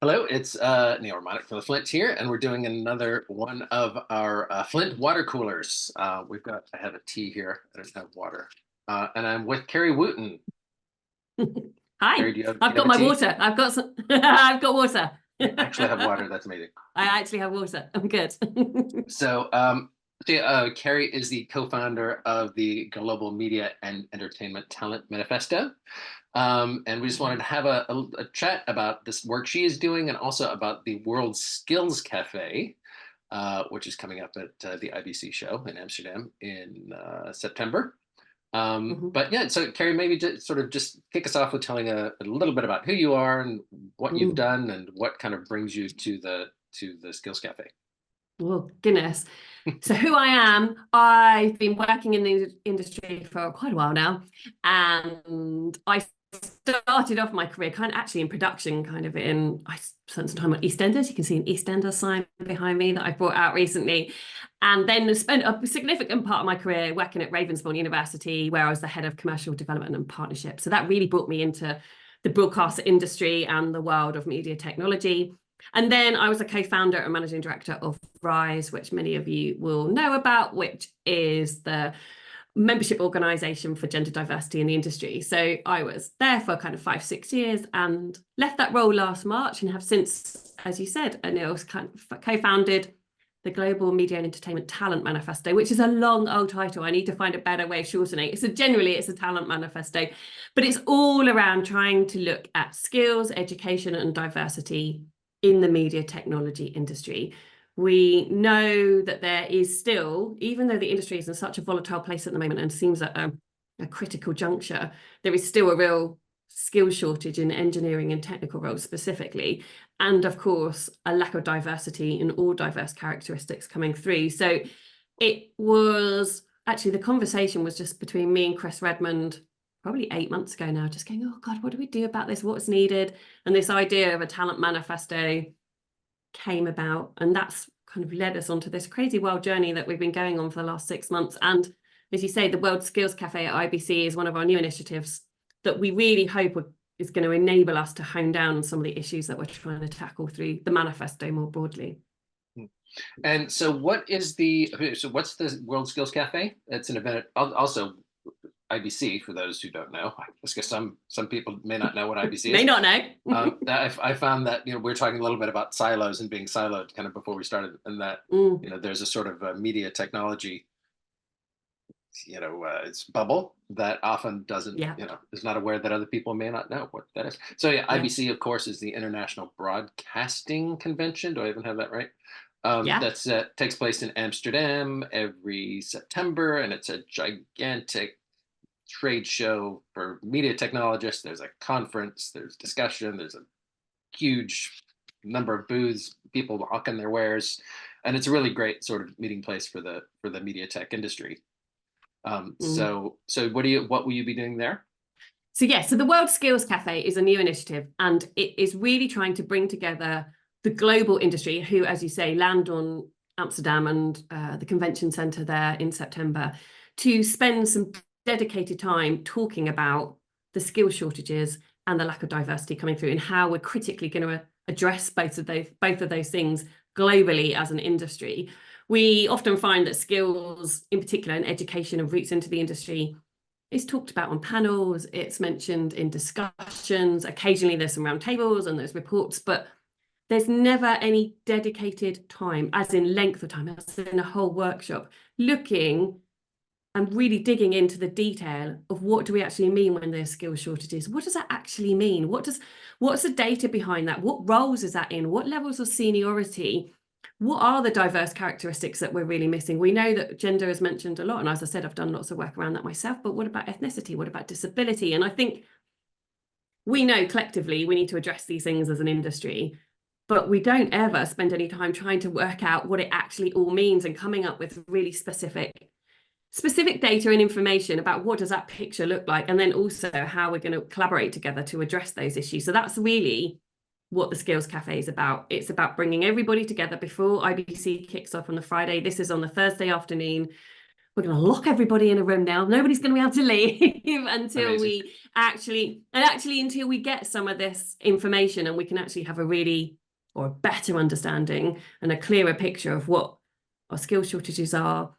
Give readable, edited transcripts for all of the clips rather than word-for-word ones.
Hello, it's Neil Romanic from the Flint here, and we're doing another one of our Flint Water Coolers. I have a tea here. I don't have water. And I'm with Carrie Wootten. Hi, Carrie, do I've you have got a my tea? water. I've got some. I've got water. You actually have water. That's amazing. I actually have water. I'm good. So, Carrie is the co-founder of the Global Media and Entertainment Talent Manifesto. And we just wanted to have a chat about this work she is doing and also about the World Skills Café, which is coming up at the IBC Show in Amsterdam in September. Mhm. But yeah, so Carrie, maybe just kick us off with telling a little bit about who you are and what you've Mm. done and what kind of brings you to the Skills Cafe. Oh, goodness. So who I am, I've been working in the industry for quite a while now, and I started off my career kind of actually in production, I spent some time on EastEnders. You can see an EastEnders sign behind me that I brought out recently, and then spent a significant part of my career working at Ravensbourne University, where I was the head of commercial development and partnership. So that really brought me into the broadcast industry and the world of media technology. And then I was a co-founder and managing director of Rise, which many of you will know about, which is the membership organization for gender diversity in the industry. So I was there for kind of 5-6 years and left that role last March and have since, as you said, Anil, kind of co-founded the Global Media and Entertainment Talent Manifesto, which is a long old title. I need to find a better way of shortening it. So generally it's a talent manifesto, but it's all around trying to look at skills, education and diversity in the media technology industry. We know that there is still, even though the industry is in such a volatile place at the moment and seems at a critical juncture, there is still a real skill shortage in engineering and technical roles specifically. And of course, a lack of diversity in all diverse characteristics coming through. So it was actually, the conversation was just between me and Chris Redmond probably 8 months ago now, just going, oh God, what do we do about this? What's needed? And this idea of a talent manifesto came about, and that's kind of led us onto this crazy wild journey that we've been going on for the last 6 months. And as you say, the World Skills Café at IBC is one of our new initiatives that we really hope is going to enable us to hone down on some of the issues that we're trying to tackle through the manifesto more broadly. And so, what's the World Skills Cafe? It's an event. Also, IBC, for those who don't know. I guess some people may not know what IBC May is. not know. I found that we're talking a little bit about silos and being siloed kind of before we started, and that there's a sort of a media technology it's bubble that often doesn't Yeah, is not aware that other people may not know what that is. So yeah, yeah, IBC of course is the International Broadcasting Convention. Do I even have that right? yeah. That's takes place in Amsterdam every September, and it's a gigantic trade show for media technologists. There's a conference, there's discussion, there's a huge number of booths, people hawking their wares, and it's a really great sort of meeting place for the media tech industry. Mm. So what will you be doing there? So yeah, so the World Skills Cafe is a new initiative, and it is really trying to bring together the global industry who, as you say, land on Amsterdam and the convention centre there in September to spend some dedicated time talking about the skill shortages and the lack of diversity coming through and how we're critically going to address both of those things globally as an industry. We often find that skills, in particular in education and routes into the industry, is talked about on panels, it's mentioned in discussions, occasionally there's some roundtables and there's reports, but there's never any dedicated time, as in length of time, as in a whole workshop, looking and really digging into the detail of what do we actually mean when there's skill shortages? What does that actually mean? What's the data behind that? What roles is that in? What levels of seniority? What are the diverse characteristics that we're really missing? We know that gender is mentioned a lot, and as I said, I've done lots of work around that myself, but what about ethnicity? What about disability? And I think we know collectively we need to address these things as an industry, but we don't ever spend any time trying to work out what it actually all means and coming up with really specific data and information about what does that picture look like, and then also how we're going to collaborate together to address those issues. So that's really what the Skills Cafe is about. It's about bringing everybody together before IBC kicks off on the Friday. This is on the Thursday afternoon. we're going to lock everybody in a room now. Nobody's going to be able to leave until Amazing. we actually until we get some of this information and we can actually have a really or a better understanding and a clearer picture of what our skill shortages are,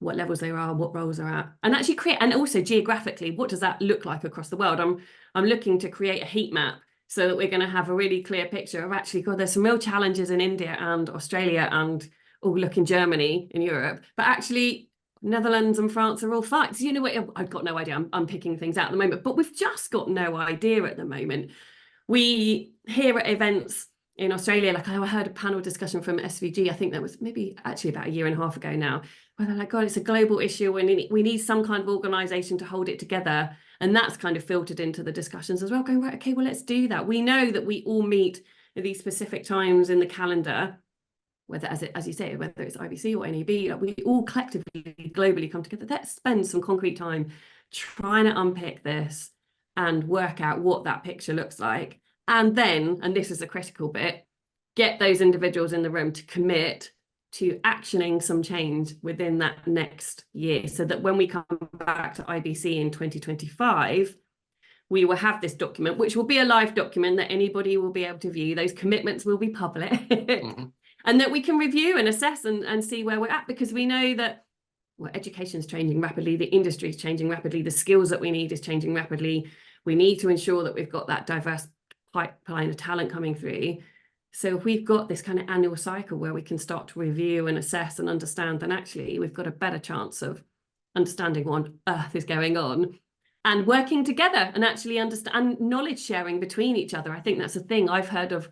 what levels they are, what roles are at, and actually create, and also geographically, what does that look like across the world? I'm looking to create a heat map so that we're going to have a really clear picture of actually, God, there's some real challenges in India and Australia and look in Germany, in Europe, but actually Netherlands and France are all fine. So you know what, I've got no idea. I'm picking things out at the moment, but we've just got no idea at the moment. We hear at events in Australia, like I heard a panel discussion from SVG, I think that was maybe actually about a year and a half ago now, where they're like, God, it's a global issue and we need some kind of organisation to hold it together. And that's kind of filtered into the discussions as well, going, right, okay, well, let's do that. We know that we all meet at these specific times in the calendar, whether, as you say, whether it's IBC or NEB, like we all collectively, globally come together. Let's spend some concrete time trying to unpick this and work out what that picture looks like. And then, and this is a critical bit, get those individuals in the room to commit to actioning some change within that next year, so that when we come back to IBC in 2025, we will have this document, which will be a live document that anybody will be able to view. Those commitments will be public, and that we can review and assess and see where we're at, because we know that, well, education is changing rapidly, the industry is changing rapidly, the skills that we need is changing rapidly. We need to ensure that we've got that diverse pipeline of talent coming through. So if we've got this kind of annual cycle where we can start to review and assess and understand, then actually we've got a better chance of understanding what on earth is going on and working together and actually understand, and knowledge sharing between each other. I think that's a thing. I've heard of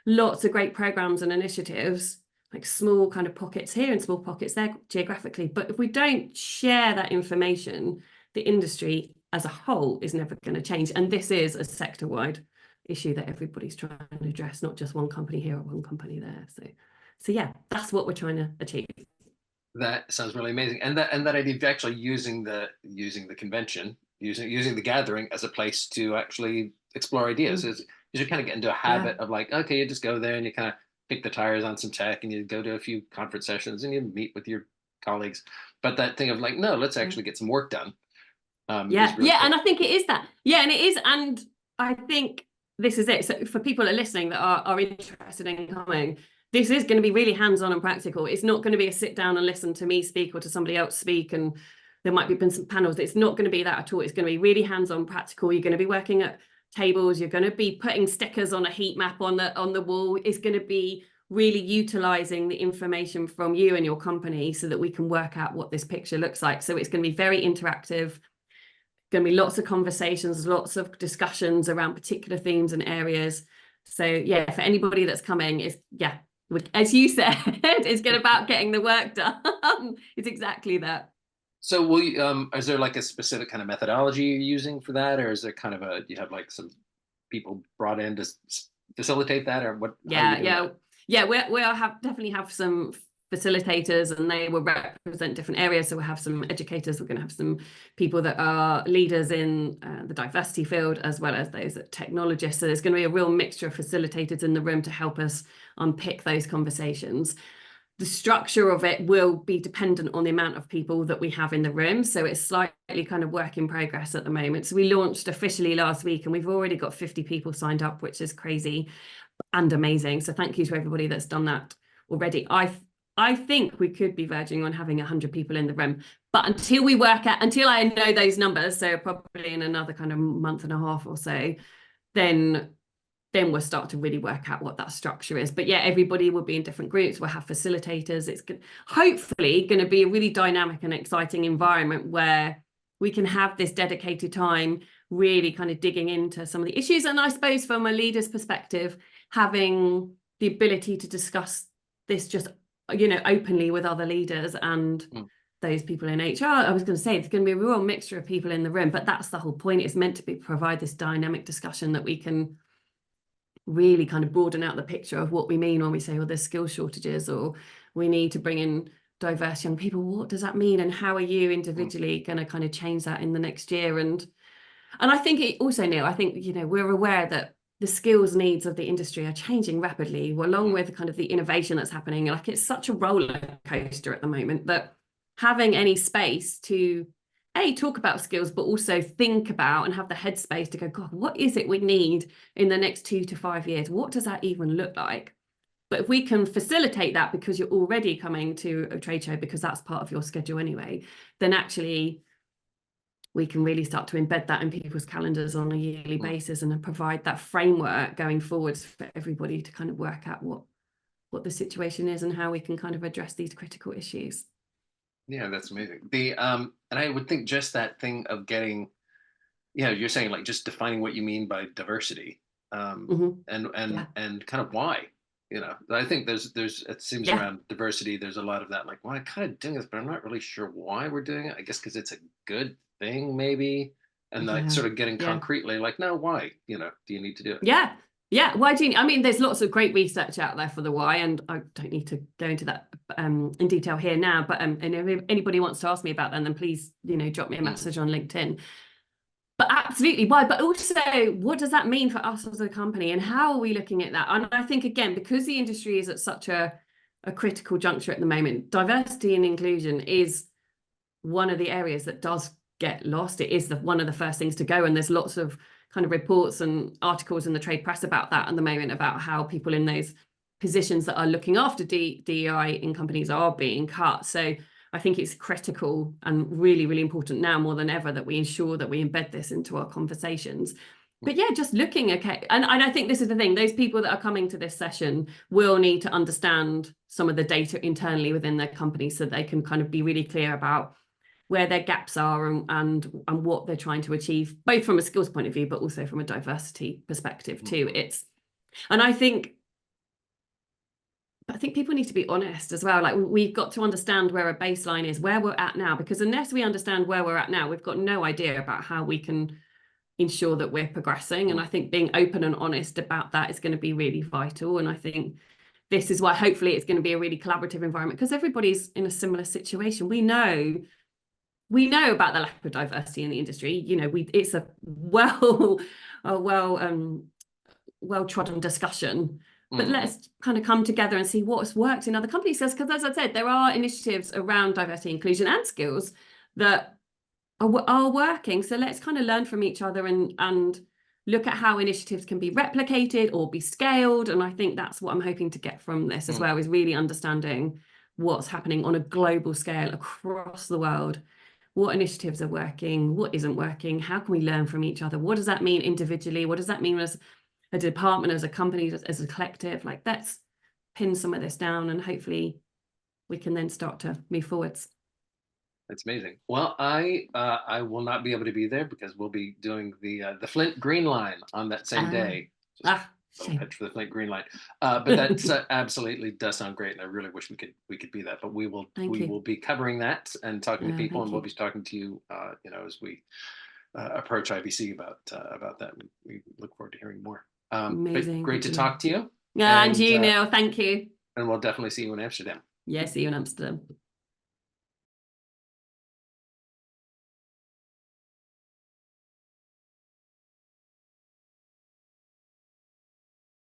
lots of great programs and initiatives, like small kind of pockets here and small pockets there geographically. But if we don't share that information, the industry as a whole is never going to change. And this is a sector-wide issue that everybody's trying to address, not just one company here or one company there. So yeah, that's what we're trying to achieve. That sounds really amazing. And that idea of actually using the convention, using the gathering as a place to actually explore ideas is you kind of get into a habit of like, okay, you just go there and you kind of pick the tires on some tech and you go to a few conference sessions and you meet with your colleagues. But that thing of like, no, let's actually get some work done. Really cool. And I think it is that. Yeah, and it is. And I think this is it. So for people that are listening that are interested in coming, this is going to be really hands-on and practical. It's not going to be a sit down and listen to me speak or to somebody else speak, and there might be some panels. It's not going to be that at all. It's going to be really hands-on, practical. You're going to be working at tables. You're going to be putting stickers on a heat map on the wall. It's going to be really utilizing the information from you and your company so that we can work out what this picture looks like. So it's going to be very interactive. Going to be lots of conversations, lots of discussions around particular themes and areas. So yeah, for anybody that's coming, as you said, it's about getting the work done. It's exactly that. So will you, is there like a specific kind of methodology you're using for that, or is there kind of you have like some people brought in to facilitate that, or what? We'll definitely have some facilitators, and they will represent different areas. So we'll have some educators, we're going to have some people that are leaders in the diversity field, as well as those technologists. So there's going to be a real mixture of facilitators in the room to help us unpick those conversations. The structure of it will be dependent on the amount of people that we have in the room. So it's slightly kind of work in progress at the moment. So we launched officially last week and we've already got 50 people signed up, which is crazy and amazing. So thank you to everybody that's done that already. I think we could be verging on having 100 people in the room, but until I know those numbers, so probably in another kind of month and a half or so, then we'll start to really work out what that structure is. But yeah, everybody will be in different groups. We'll have facilitators. It's hopefully going to be a really dynamic and exciting environment where we can have this dedicated time really kind of digging into some of the issues. And I suppose from a leader's perspective, having the ability to discuss this just, openly with other leaders and those people in HR. I was going to say, it's going to be a real mixture of people in the room, but that's the whole point. It's meant to provide this dynamic discussion that we can really kind of broaden out the picture of what we mean when we say, well, there's skill shortages or we need to bring in diverse young people. What does that mean? And how are you individually going to kind of change that in the next year? And I think it also, Neil, I think, we're aware that the skills needs of the industry are changing rapidly, along with kind of the innovation that's happening. Like, it's such a roller coaster at the moment that having any space to talk about skills, but also think about and have the headspace to go, God, what is it we need in the next 2 to 5 years? What does that even look like? But if we can facilitate that because you're already coming to a trade show because that's part of your schedule anyway, then actually we can really start to embed that in people's calendars on a yearly basis and provide that framework going forwards for everybody to kind of work out what the situation is and how we can kind of address these critical issues. Yeah, that's amazing. And I would think just that thing of getting, you're saying like just defining what you mean by diversity, and kind of why. I think there's it seems around diversity, there's a lot of that, like, well, I'm kind of doing this, but I'm not really sure why we're doing it. I guess because it's a good thing, maybe. And like sort of getting concretely like, no, why? Do you need to do it? Yeah. Why do you? I mean, there's lots of great research out there for the why, and I don't need to go into that in detail here now. But and if anybody wants to ask me about that, then please, drop me a message on LinkedIn. But absolutely why, but also what does that mean for us as a company, and how are we looking at that? And I think, again, because the industry is at such a critical juncture at the moment, diversity and inclusion is one of the areas that does get lost. It is one of the first things to go, and there's lots of kind of reports and articles in the trade press about that at the moment, about how people in those positions that are looking after DEI in companies are being cut. So I think it's critical and really, really important now more than ever that we ensure that we embed this into our conversations. But yeah, just looking, and I think this is the thing, those people that are coming to this session will need to understand some of the data internally within their company so they can kind of be really clear about where their gaps are and what they're trying to achieve, both from a skills point of view, but also from a diversity perspective too. And I think people need to be honest as well. Like, we've got to understand where a baseline is, where we're at now, because unless we understand where we're at now, we've got no idea about how we can ensure that we're progressing. And I think being open and honest about that is going to be really vital. And I think this is why hopefully it's going to be a really collaborative environment, because everybody's in a similar situation. We know about the lack of diversity in the industry. It's a well-trodden discussion. But let's kind of come together and see what's worked in other companies. Because as I said, there are initiatives around diversity, inclusion and skills that are working. So let's kind of learn from each other and look at how initiatives can be replicated or be scaled. And I think that's what I'm hoping to get from this as well, is really understanding what's happening on a global scale across the world. What initiatives are working? What isn't working? How can we learn from each other? What does that mean individually? What does that mean as a department, as a company, as a collective? Like, let's pin some of this down, and hopefully we can then start to move forwards. That's amazing. Well, I will not be able to be there because we'll be doing the Flint Green Line on that same day. Pitch for the Flint Green Line, but that's absolutely does sound great, and I really wish we could be that. But we will be covering that and talking to people, and we'll be talking to you, as we approach IBC about that. We look forward to hearing more. Amazing. Great to talk to you. Yeah, and you, Neil. Thank you. And we'll definitely see you in Amsterdam. Yeah, see you in Amsterdam.